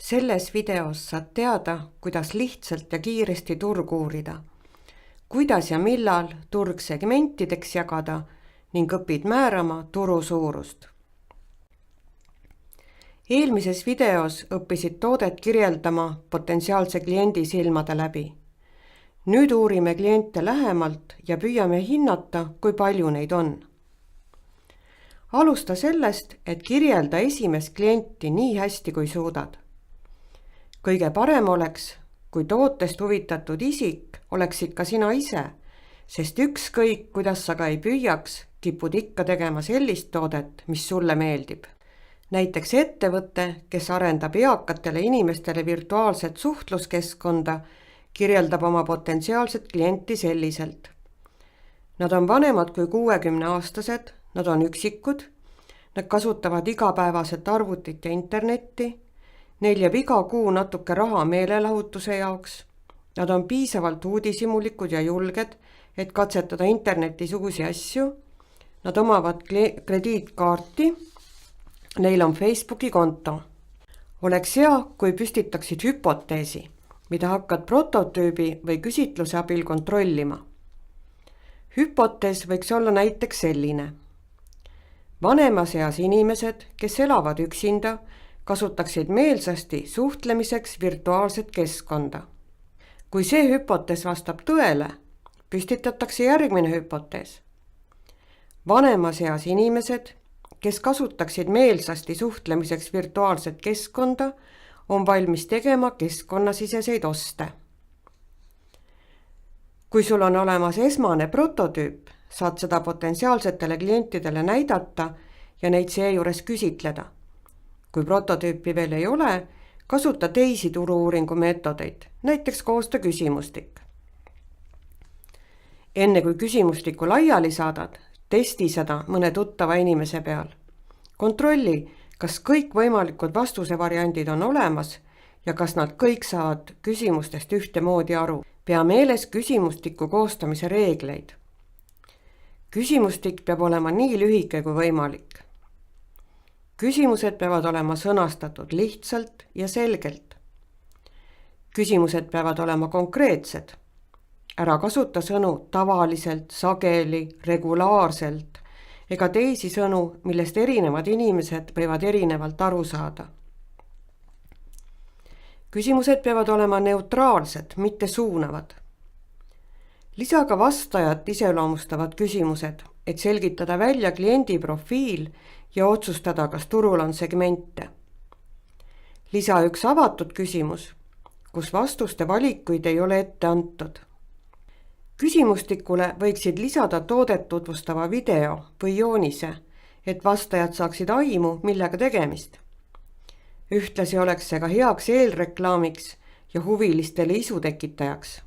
Selles videos saad teada, kuidas lihtsalt ja kiiresti turgu uurida, kuidas ja millal turg segmentideks jagada ning õpid määrama turu suurust. Eelmises videos õppisid toodet kirjeldama potentsiaalse kliendi silmade läbi. Nüüd uurime kliente lähemalt ja püüame hinnata, kui palju neid on. Alusta sellest, et kirjelda esimest klienti nii hästi, kui suudad. Kõige parem oleks, kui tootest huvitatud isik oleksid ka sina ise, sest ükskõik, kuidas sa ka ei püüaks, kipud ikka tegema sellist toodet, mis sulle meeldib. Näiteks ettevõte, kes arendab eakatele inimestele virtuaalset suhtluskeskkonda, kirjeldab oma potentsiaalset klienti selliselt. Nad on vanemad kui 60-aastased, nad on üksikud, nad kasutavad igapäevaselt arvutit ja internetti, neil jääb iga kuu natuke raha meelelahutuse jaoks, nad on piisavalt uudishimulikud ja julged, et katsetada internetis uusi asju, nad omavad krediitkaarti, neil on Facebooki konto. Oleks hea, kui püstitaksid hüpoteesi, mida hakkad prototüübi või küsitluse abil kontrollima. Hüpotees võiks olla näiteks selline. Vanemas eas inimesed, kes elavad üksinda, kasutaksid meelsasti suhtlemiseks virtuaalset keskkonda. Kui see hüpotees vastab tõele, püstitatakse järgmine hüpotees. Vanemas eas inimesed, kes kasutaksid meelsasti suhtlemiseks virtuaalset keskkonda, on valmis tegema keskkonnasiseseid oste. Kui sul on olemas esmane prototüüp, saad seda potentsiaalsetele klientidele näidata ja neid seejuures küsitleda. Kui prototüüpi veel ei ole, kasuta teisi turu-uuringu meetodeid, näiteks koosta küsimustik. Enne kui küsimustikku laiali saadad, testi seda mõne tuttava inimese peal. Kontrolli, kas kõik võimalikud vastuse variandid on olemas ja kas nad kõik saavad küsimustest ühtemoodi aru. Pea meeles küsimustiku koostamise reegleid. Küsimustik peab olema nii lühike kui võimalik. Küsimused peavad olema sõnastatud lihtsalt ja selgelt. Küsimused peavad olema konkreetsed. Ära kasuta sõnu tavaliselt, sageli, regulaarselt ega teisi sõnu, millest erinevad inimesed võivad erinevalt aru saada. Küsimused peavad olema neutraalsed, mitte suunavad. Lisa ka vastajat iseloomustavad küsimused, et selgitada välja kliendi profiil ja otsustada, kas turul on segmente. Lisa üks avatud küsimus, kus vastuste valikuid ei ole ette antud. Küsimustikule võiksid lisada toodet tutvustava video või joonise, et vastajad saaksid aimu, millega tegemist. Ühtlasi oleks see ka heaks eelreklaamiks ja huvilistele isu tekitajaks.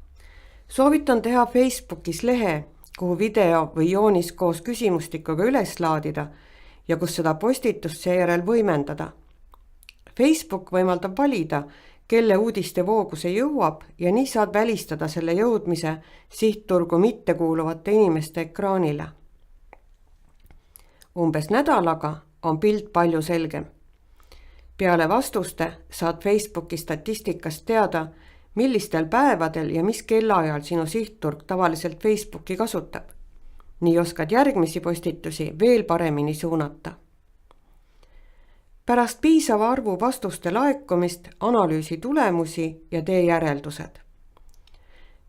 Soovitan teha Facebookis lehe, kuhu video või joonis koos küsimustikuga üles laadida ja kus seda postitust seejärel võimendada. Facebook võimaldab valida, kelle uudiste voogu see jõuab ja nii saad välistada selle jõudmise sihtturgu mittekuuluvate inimeste ekraanile. Umbes nädalaga on pilt palju selgem. Peale vastuste saad Facebooki statistikast teada, millistel päevadel ja mis kellaajal sinu sihtturg tavaliselt Facebooki kasutab. Nii oskad järgmisi postitusi veel paremini suunata. Pärast piisava arvu vastuste laekumist analüüsi tulemusi ja tee järeldused.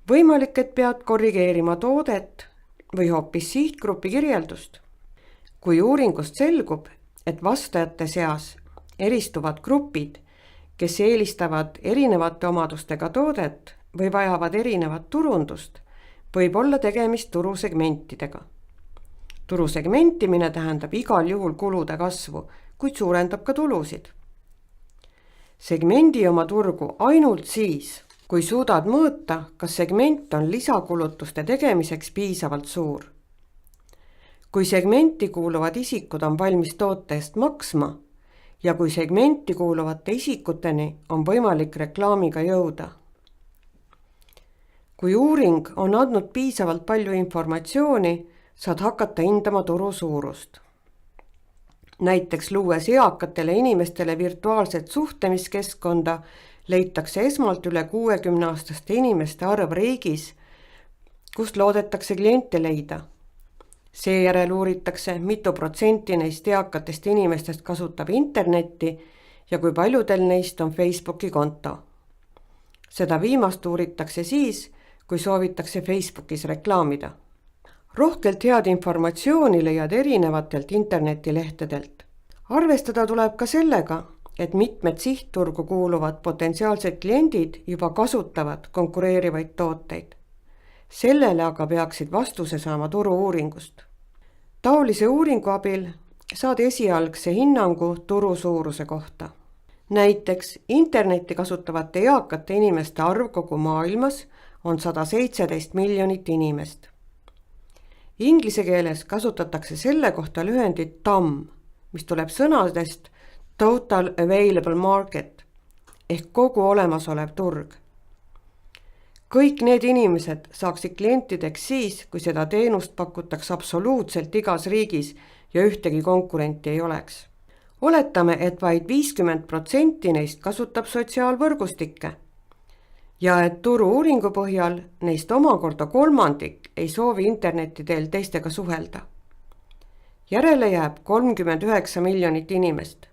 Võimalik, et pead korrigeerima toodet või hoopis sihtgrupi kirjeldust. Kui uuringust selgub, et vastajate seas eristuvad grupid, kes eelistavad erinevate omadustega toodet või vajavad erinevat turundust, võib olla tegemist turusegmentidega. Turusegmentimine tähendab igal juhul kulude kasvu, kuid suurendab ka tulusid. Segmendi oma turgu ainult siis, kui suudad mõõta, kas segment on lisakulutuste tegemiseks piisavalt suur. Kui segmenti kuuluvad isikud on valmis toote eest maksma ja kui segmenti kuuluvate isikuteni on võimalik reklaamiga jõuda. Kui uuring on andnud piisavalt palju informatsiooni, saad hakata hindama turu suurust. Näiteks luues eakatele inimestele virtuaalset suhtlemiskeskkonda, leitakse esmalt üle 60-aastaste inimeste arv riigis, kust loodetakse kliente leida. Seejärel uuritakse, mitu protsenti neist eakatest inimestest kasutab internetti ja kui paljudel neist on Facebooki konto. Seda viimast uuritakse siis, kui soovitakse Facebookis reklaamida. Rohkelt head informatsiooni leiad erinevatelt internetilehtedelt. Arvestada tuleb ka sellega, et mitmed sihtturgu kuuluvad potentsiaalsed kliendid juba kasutavad konkureerivaid tooteid. Sellele aga peaksid vastuse saama turu-uuringust. Taolise uuringu abil saad esialgse hinnangu turu suuruse kohta. Näiteks internetti kasutavate eakate inimeste arv kogu maailmas on 117 miljonit inimest. Inglise keeles kasutatakse selle kohta lühendit TAM, mis tuleb sõnadest Total Available Market ehk kogu olemasolev turg. Kõik need inimesed saaksid klientideks siis, kui seda teenust pakutakse absoluutselt igas riigis ja ühtegi konkurenti ei oleks. Oletame, et vaid 50% neist kasutab sotsiaalvõrgustikke ja et turu-uuringu põhjal neist omakorda kolmandik ei soovi interneti teel teistega suhelda. Järele jääb 39 miljonit inimest.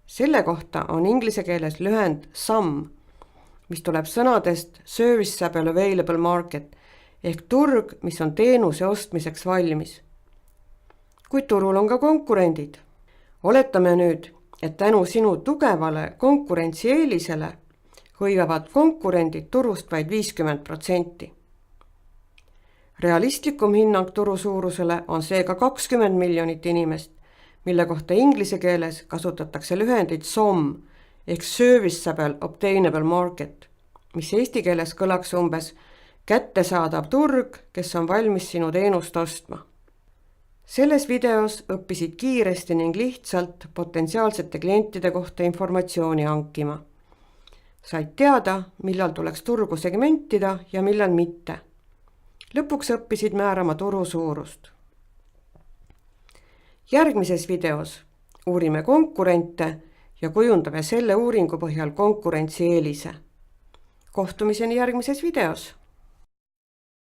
Selle kohta on inglise keeles lühend SAM, mis tuleb sõnadest Serviceable Available Market ehk turg, mis on teenuse ostmiseks valmis. Kuid turul on ka konkurendid. Oletame nüüd, et tänu sinu tugevale konkurentsieelisele hõivavad konkurendid turust vaid 50%. Realistlikum hinnang turu suurusele on seega 20 miljonit inimest, mille kohta inglise keeles kasutatakse lühendit SOM ehk Serviceable Obtainable Market, mis eesti keeles kõlaks umbes kättesaadav turg, kes on valmis sinu teenust ostma. Selles videos õppisid kiiresti ning lihtsalt potentsiaalsete klientide kohta informatsiooni hankima. Said teada, millal tuleks turgu segmentida ja millal mitte. Lõpuks õppisid määrama turu suurust. Järgmises videos uurime konkurente ja kujundame selle uuringu põhjal konkurentsieelise. Kohtumiseni järgmises videos!